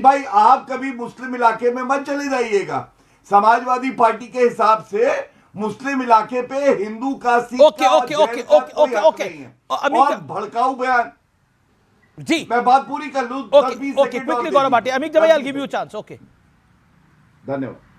भाई आप कभी मुस्लिम इलाके में मत चले जाइएगा। समाजवादी पार्टी के हिसाब से मुस्लिम इलाके पे हिंदू का, सिख का, जैन का कोई हक नहीं है। और भड़काऊ बयान, जी मैं बात पूरी कर लूं, 10-20 सेकंड क्विकली गौरव भाटिया, अमित भाई, I will give you chance. Okay, धन्यवाद।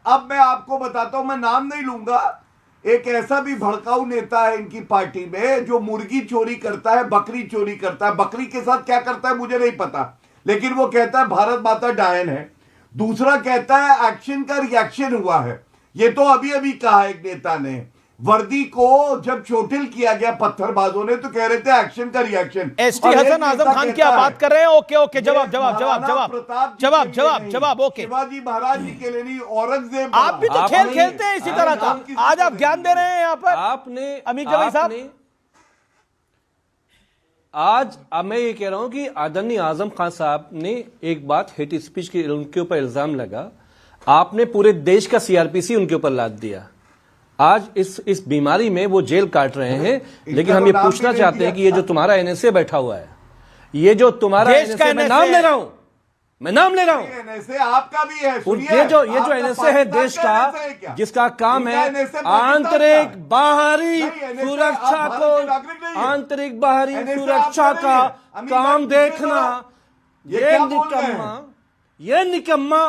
अब मैं आपको बताता हूं, मैं नाम नहीं लूंगा, एक ऐसा भी भड़काऊ नेता है इनकी पार्टी में जो मुर्गी चोरी करता है, बकरी चोरी करता है। बकरी के साथ क्या करता है मुझे नहीं पता, लेकिन वो कहता है भारत माता डायन है। दूसरा कहता है एक्शन का रिएक्शन हुआ है। ये तो अभी अभी कहा एक नेता ने, वर्दी को जब चोटिल किया गया पत्थरबाजों ने तो कह रहे थे एक्शन का रिएक्शन। एसटी हसन आजम खान की आप बात कर रहे हैं। ओके ओके, जवाब जवाब जवाब जवाब जवाब जवाब जवाब। ओके, शिवाजी महाराज जी के लिए नहीं, औरंगजेब। आप भी तो खेल खेलते हैं इसी तरह का, आज आप ज्ञान दे रहे हैं यहाँ पर। आपने अमित भाई साहब, आज मैं ये कह रहा हूं कि आदरणीय आजम खान साहब ने एक बात हेट स्पीच के उनके ऊपर इल्जाम लगा, आपने पूरे देश का सीआरपीसी उनके ऊपर लाद दिया। आज इस बीमारी में वो जेल काट रहे हैं। लेकिन हम ये पूछना चाहते हैं कि ये जो तुम्हारा एनएसए बैठा हुआ है, ये जो तुम्हारा एनएसए, मैं नाम ले रहा हूं, मैं नाम ले रहा हूं, एनएसए आपका भी है। ये जो एनएसए है देश का, जिसका काम है आंतरिक बाहरी सुरक्षा को, आंतरिक बाहरी सुरक्षा का काम देखना, ये निकम्मा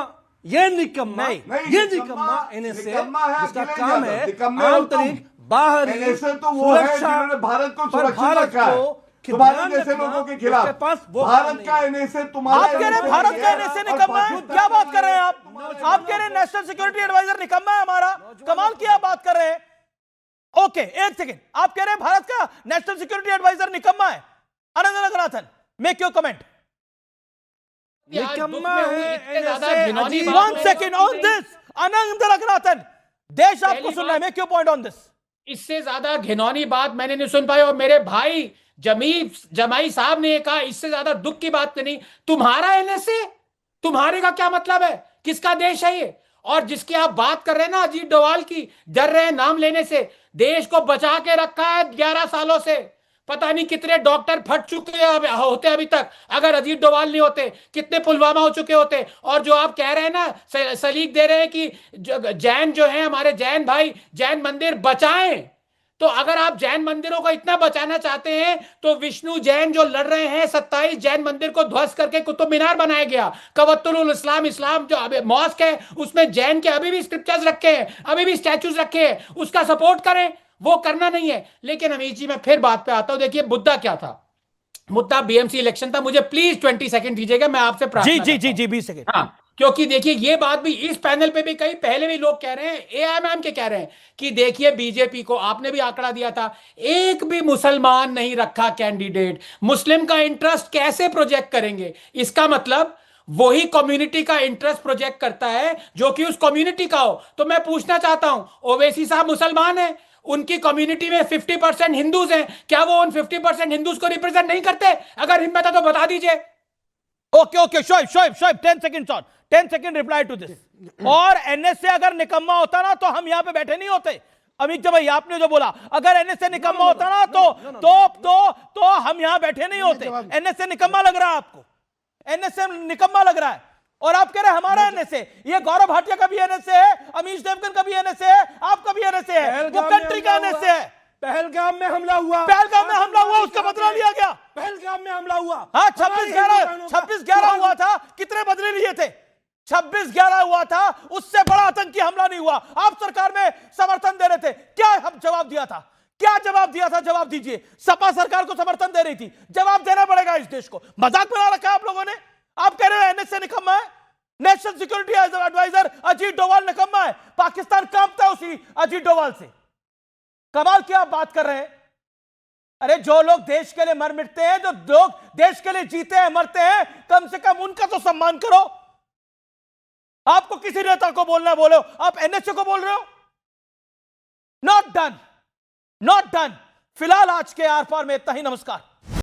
एनएसए जिसका काम है आंतरिक बाहरी सुरक्षा, भारत को पर भारत को तुम्हारे जैसे लोगों के खिलाफ भारत का एनएसए, तुम्हारा आप कह रहे हैं भारत का एनएसए निकम्मा है? क्या बात कर रहे हैं आप कह रहे हैं नेशनल सिक्योरिटी एडवाइजर निकम्मा है हमारा? कमाल की आप बात कर रहे हैं। ओके, एक सेकंड, आप कह रहे हैं भारत का नेशनल सिक्योरिटी एडवाइजर निकम्मा है? Anant Ranganathan, make your comment. One second on this, Anant Ranganathan, देश आपको सुन रहा है, make your point on this. इससे ज्यादा घिनौनी बात मैंने नहीं सुन पाई, और मेरे भाई जमाई साहब ने कहा इससे ज्यादा दुख की बात नहीं। तुम्हारा एनएसए, तुम्हारे का क्या मतलब है? किसका देश है ये? और जिसकी आप बात कर रहे हैं ना, अजीत डोभाल की, डर रहे हैं नाम लेने से। देश को बचा के रखा है 11 सालों से, पता नहीं कितने डॉक्टर फट चुके होते अभी तक अगर अजीत डोभाल नहीं होते, कितने पुलवामा हो चुके होते। और जो आप कह रहे हैं ना, सलीक दे रहे हैं कि जैन जो है हमारे जैन भाई, जैन मंदिर बचाएं, तो अगर आप जैन मंदिरों को इतना बचाना चाहते हैं तो विष्णु जैन जो लड़ रहे हैं, 27 जैन मंदिर को ध्वस्त करके कुतुब मीनार बनाया गया। कवत्तुल इस्लाम जो अभी मॉस्क है उसमें जैन के अभी भी स्क्रिप्चर्स रखे हैं, अभी भी स्टैचूज रखे हैं, उसका सपोर्ट करें। वो करना नहीं है। लेकिन अमीर जी, मैं फिर बात पे आता हूं। देखिए मुद्दा क्या था, मुद्दा बीएमसी इलेक्शन था। मुझे प्लीज 20 सेकंड दीजिएगा, मैं आपसे प्रार्थना जी 20 सेकंड। हाँ, क्योंकि देखिए ये बात भी इस पैनल पे भी कई पहले भी लोग कह रहे हैं, एआईएमआईएम के कह रहे हैं कि देखिए बीजेपी को, आपने भी आंकड़ा दिया था, एक भी मुसलमान नहीं रखा कैंडिडेट। मुस्लिम का इंटरेस्ट कैसे प्रोजेक्ट करेंगे? इसका मतलब वही कम्युनिटी का इंटरेस्ट प्रोजेक्ट करता है जो कि उस कम्युनिटी का हो। तो मैं पूछना चाहता हूं, ओवैसी साहब मुसलमान है, उनकी कम्युनिटी में 50% हिंदूज हैं, क्या वो उन 50% हिंदूज को रिप्रेजेंट नहीं करते? अगर हिम्मत है तो बता दीजिए। Okay, Shoaib 10 second on, 10 second reply to this. और एनएसए अगर निकम्मा होता ना तो हम यहां पे बैठे नहीं होते। अमित भाई, आपने जो बोला, अगर एनएसए निकम्मा होता ना तो हम यहां बैठे नहीं होते। एनएसए निकम्मा लग रहा है आपको, एनएसए निकम्मा लग रहा है। और आप कह रहे हैं हमारा एनएसए, ये गौरव भाटिया का भी एनएसए है, अमीश देवगन का भी एनएसए है, आपका भी एनएसए है, वो कंट्री का एनएसए है। पहलगाम में हमला हुआ, उसका बदला लिया गया। पहलगाम में हमला हुआ, हाँ, 26/11 हुआ था। कितने बदले लिए थे? 26/11 हुआ था, उससे बड़ा आतंकी हमला नहीं हुआ। आप सरकार में समर्थन दे रहे थे, क्या हम जवाब दिया था? क्या जवाब दिया था? जवाब दीजिए। सपा सरकार को समर्थन दे रही थी, जवाब देना पड़ेगा इस देश को। मजाक बना रखा है आप लोगों ने। आप कह रहे हो एनएसए निकम्मा है, national security adviser Ajit Doval निकम्मा है। पाकिस्तान कांपता है उसी अजीत डोभाल से। कमाल की आप बात कर रहे हैं। अरे जो लोग देश के लिए मर मिटते हैं, जो लोग देश के लिए जीते हैं, मरते हैं, कम से कम उनका तो सम्मान करो। आपको किसी नेता को बोलना है बोलो, आप एनएसए को बोल रहे हो। Not done. फिलहाल आज के आर पार में इतना ही। नमस्कार।